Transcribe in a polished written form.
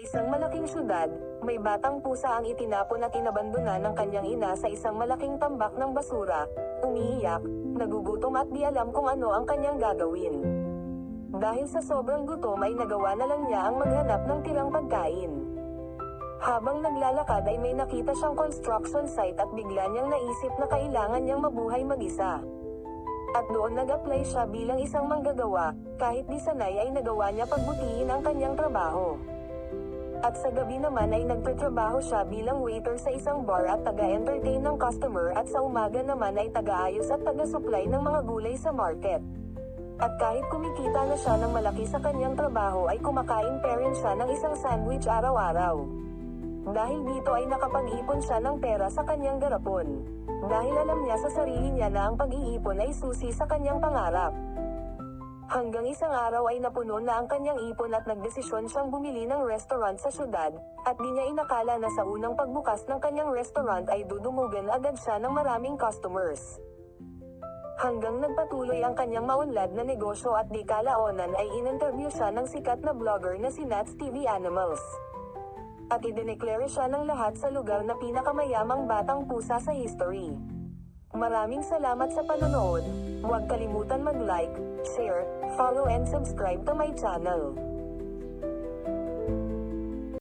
isang malaking syudad, may batang pusa ang itinapon at inabandona ng kanyang ina sa isang malaking tambak ng basura, umiiyak, nagugutom at di alam kung ano ang kanyang gagawin. Dahil sa sobrang gutom ay nagawa na lang niya ang maghanap ng tirang pagkain. Habang naglalakad ay may nakita siyang construction site at bigla niyang naisip na kailangan niyang mabuhay mag-isa. At doon nag-apply siya bilang isang manggagawa, kahit di sanay ay nagawa niya pagbutihin ang kanyang trabaho. At sa gabi naman ay nagtatrabaho siya bilang waiter sa isang bar at taga-entertain ng customer at sa umaga naman ay taga-ayos at taga-supply ng mga gulay sa market. At kahit kumikita na siya ng malaki sa kanyang trabaho ay kumakain pa rin siya ng isang sandwich araw-araw. Dahil dito ay nakapag-ipon siya ng pera sa kanyang garapon. Dahil alam niya sa sarili niya na ang pag-iipon ay susi sa kanyang pangarap. Hanggang isang araw ay napuno na ang kanyang ipon at nagdesisyon siyang bumili ng restaurant sa syudad, at di niya inakala na sa unang pagbukas ng kanyang restaurant ay dudumugan agad siya ng maraming customers. Hanggang nagpatuloy ang kanyang maunlad na negosyo at di kalaonan ay in-interview siya ng sikat na vlogger na si Nats TV Animals. At idineklara siya ng lahat sa lugar na pinakamayamang batang pusa sa history. Maraming salamat sa panonood. Huwag kalimutan mag-like, share, follow and subscribe to my channel.